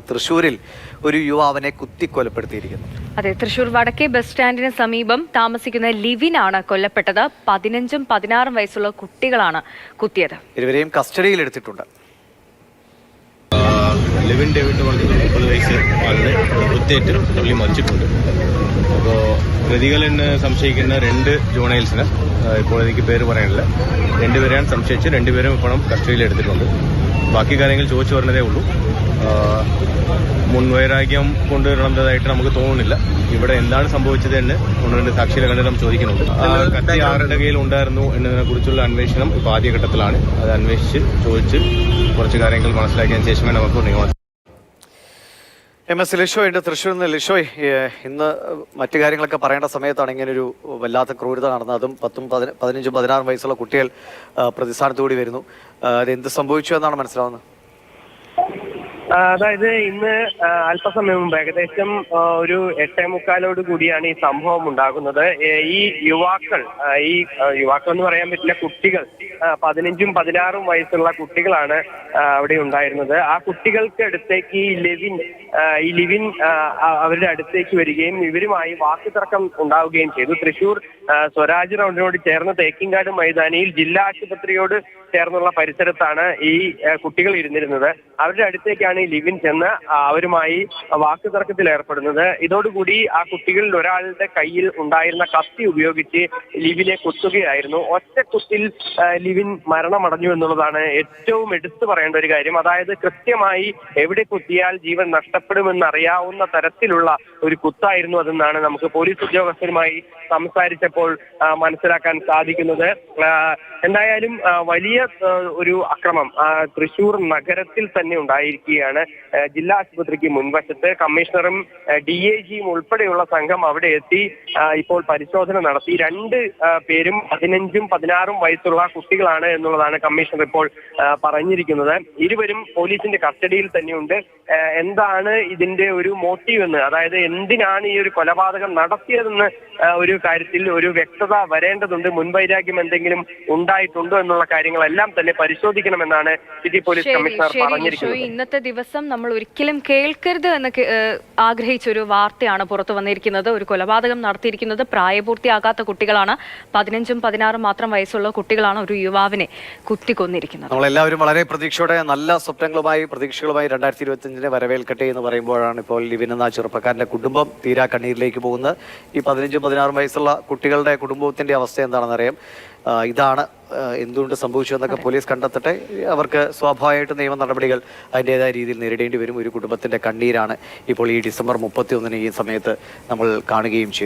തൃശ്ശൂരിൽ ഒരു യുവാവിനെ കുത്തിക്കൊലപ്പെടുത്തിയിരിക്കുന്നു. അതെ, തൃശ്ശൂർ വടക്കേ ബസ് സ്റ്റാൻഡിന് സമീപം താമസിക്കുന്ന ലിവിനാണ് കൊല്ലപ്പെട്ടത്. 15ഉം 16ഉം വയസ്സുള്ള കുട്ടികളാണ് കുത്തിയത്. ഇരുവരെയും കസ്റ്റഡിയിൽ എടുത്തിട്ടുണ്ട്. ലിവിൻ ഡേവിഡ് 30 വയസ്സ് ആളുടെ കുത്തേറ്റ് പുള്ളി മരിച്ചിട്ടുണ്ട്. അപ്പോൾ പ്രതികളെന്ന് സംശയിക്കുന്ന 2 ജുവനൈൽസിന് ഇപ്പോൾ എനിക്ക് പേര് പറയാനില്ല. 2 പേരെയാണ് സംശയിച്ച് 2 പേരും ഇപ്പോഴും കസ്റ്റഡിയിൽ എടുത്തിട്ടുണ്ട്. ബാക്കി കാര്യങ്ങൾ ചോദിച്ചു വരുന്നതേ ഉള്ളൂ. മുൻവൈരാഗ്യം കൊണ്ടുവരേണ്ടതായിട്ട് നമുക്ക് തോന്നുന്നില്ല. ഇവിടെ എന്താണ് സംഭവിച്ചത് എന്ന് 1-2 സാക്ഷികളെ കണ്ട് നമ്മൾ ചോദിക്കുന്നുണ്ട്. കത്തി ആരുടെ കയ്യിൽ ഉണ്ടായിരുന്നു എന്നതിനെ കുറിച്ചുള്ള അന്വേഷണം ഇപ്പോൾ ആദ്യഘട്ടത്തിലാണ്. അത് അന്വേഷിച്ച് ചോദിച്ച് കുറച്ച് കാര്യങ്ങൾ മനസ്സിലാക്കിയതിനു ശേഷമേ നമുക്ക് നിയമം. MS ലിഷോയുണ്ട് തൃശ്ശൂരിൽ നിന്ന്. ലിഷോയ്, ഇന്ന് മറ്റു കാര്യങ്ങളൊക്കെ പറയേണ്ട സമയത്താണ് ഇങ്ങനൊരു വല്ലാത്ത ക്രൂരത നടന്നത്. അതും 10, 15, 16 വയസ്സുള്ള കുട്ടികൾ പ്രതിസ്ഥാനത്തുകൂടി വരുന്നു. അത് എന്ത് സംഭവിച്ചു എന്നാണ് മനസ്സിലാവുന്നത്? അതായത് ഇന്ന് അല്പസമയം മുമ്പ് ഏകദേശം ഒരു 8:45 കൂടിയാണ് ഈ സംഭവം ഉണ്ടാകുന്നത്. ഈ യുവാക്കൾ എന്ന് പറയാൻ പറ്റില്ല, കുട്ടികൾ 15ഉം 16ഉം വയസ്സുള്ള കുട്ടികളാണ് അവിടെ ഉണ്ടായിരുന്നത്. ആ കുട്ടികൾക്ക് അടുത്തേക്ക് ഈ ലിവിൻ അവരുടെ അടുത്തേക്ക് വരികയും ഇവരുമായി വാക്കുതർക്കം ഉണ്ടാവുകയും ചെയ്തു. തൃശൂർ സ്വരാജ് റൗണ്ടിനോട് ചേർന്ന് തേക്കിൻകാട് മൈതാനിയിൽ ജില്ലാ ആശുപത്രിയോട് ചേർന്നുള്ള പരിസരത്താണ് ഈ കുട്ടികൾ ഇരുന്നിരുന്നത്. അവരുടെ അടുത്തേക്കാണ് ഈ ലിവിൻ ചെന്ന് അവരുമായി വാക്കുതർക്കത്തിൽ ഏർപ്പെടുന്നത്. ഇതോടുകൂടി ആ കുട്ടികളിൽ ഒരാളുടെ കയ്യിൽ ഉണ്ടായിരുന്ന കത്തി ഉപയോഗിച്ച് ലിവിനെ കുത്തുകയായിരുന്നു. ഒറ്റ കുത്തിൽ ലിവിൻ മരണമടഞ്ഞു എന്നുള്ളതാണ് ഏറ്റവും എടുത്തു പറയേണ്ട ഒരു കാര്യം. അതായത് കൃത്യമായി എവിടെ കുത്തിയാൽ ജീവൻ നഷ്ടപ്പെടുമെന്ന് അറിയാവുന്ന തരത്തിലുള്ള ഒരു കുത്തായിരുന്നു അതെന്നാണ് നമുക്ക് പോലീസ് ഉദ്യോഗസ്ഥരുമായി സംസാരിച്ചപ്പോൾ മനസ്സിലാക്കാൻ സാധിക്കുന്നത്. എന്തായാലും വലിയ ഒരു അക്രമം തൃശൂർ നഗരത്തിൽ തന്നെ ഉണ്ടായിരിക്കുകയാണ്. ജില്ലാ ആശുപത്രിക്ക് മുൻവശത്ത് കമ്മീഷണറും DIGയും ഉൾപ്പെടെയുള്ള സംഘം അവിടെ എത്തി ഇപ്പോൾ പരിശോധന നടത്തി. 2 പേരും 15ഉം 16ഉം വയസ്സുള്ള കുട്ടികളാണ് എന്നുള്ളതാണ് കമ്മീഷണർ ഇപ്പോൾ പറഞ്ഞിരിക്കുന്നത്. ഇരുവരും പോലീസിന്റെ കസ്റ്റഡിയിൽ തന്നെയുണ്ട്. എന്താണ് ഇതിന്റെ ഒരു മോട്ടീവ് എന്ന്, അതായത് എന്തിനാണ് ഈ ഒരു കൊലപാതകം നടത്തിയതെന്ന് ഒരു കാര്യത്തിൽ ഒരു വ്യക്തത വരേണ്ടതുണ്ട്. മുൻവൈരാഗ്യം എന്തെങ്കിലും ഉണ്ടായിട്ടുണ്ടോ എന്നുള്ള കാര്യങ്ങളെല്ലാം തന്നെ പരിശോധിക്കണമെന്നാണ് സിറ്റി പോലീസ് കമ്മീഷണർ പറഞ്ഞിരിക്കുന്നത്. ഇന്നത്തെ ദിവസം നമ്മൾ ഒരിക്കലും കേൾക്കരുത് എന്ന് ആഗ്രഹിച്ചൊരു വാർത്തയാണ് പുറത്തു വന്നിരിക്കുന്നത്. ഒരു കൊലപാതകം നടത്തിയിരിക്കുന്നത് പ്രായപൂർത്തിയാകാത്ത കുട്ടികളാണ്. 15ഉം 16ഉം മാത്രം വയസ്സുള്ള കുട്ടികളാണ് ഒരു യുവാവിനെ കുത്തിക്കൊന്നിരിക്കുന്നത്. നമ്മളെല്ലാവരും വളരെ പ്രതീക്ഷയോടെ നല്ല സ്വപ്നങ്ങളുമായി പ്രതീക്ഷകളുമായി 2025 വരവേൽക്കട്ടെ എന്ന് പറയുമ്പോഴാണ് ഇപ്പോൾ ലിവിൻ എന്ന ചെറുപ്പക്കാരന്റെ കുടുംബം തീരാ കണ്ണീരിലേക്ക് പോകുന്നത്. ഈ 15ഉം 16ഉം വയസ്സുള്ള കുട്ടികളുടെ കുടുംബത്തിന്റെ അവസ്ഥ എന്താണെന്നറിയാം. ഇതാണ് എന്തുകൊണ്ട് സംഭവിച്ചു എന്നൊക്കെ പോലീസ് കണ്ടെത്തട്ടെ. അവർക്ക് സ്വാഭാവികമായിട്ട് നിയമ നടപടികൾ അതിൻ്റെതായ രീതിയിൽ നേരിടേണ്ടി വരും. ഒരു കുടുംബത്തിന്റെ കണ്ണീരാണ് ഇപ്പോൾ ഈ ഡിസംബർ 31 ഈ സമയത്ത് നമ്മൾ കാണുകയും ചെയ്തു.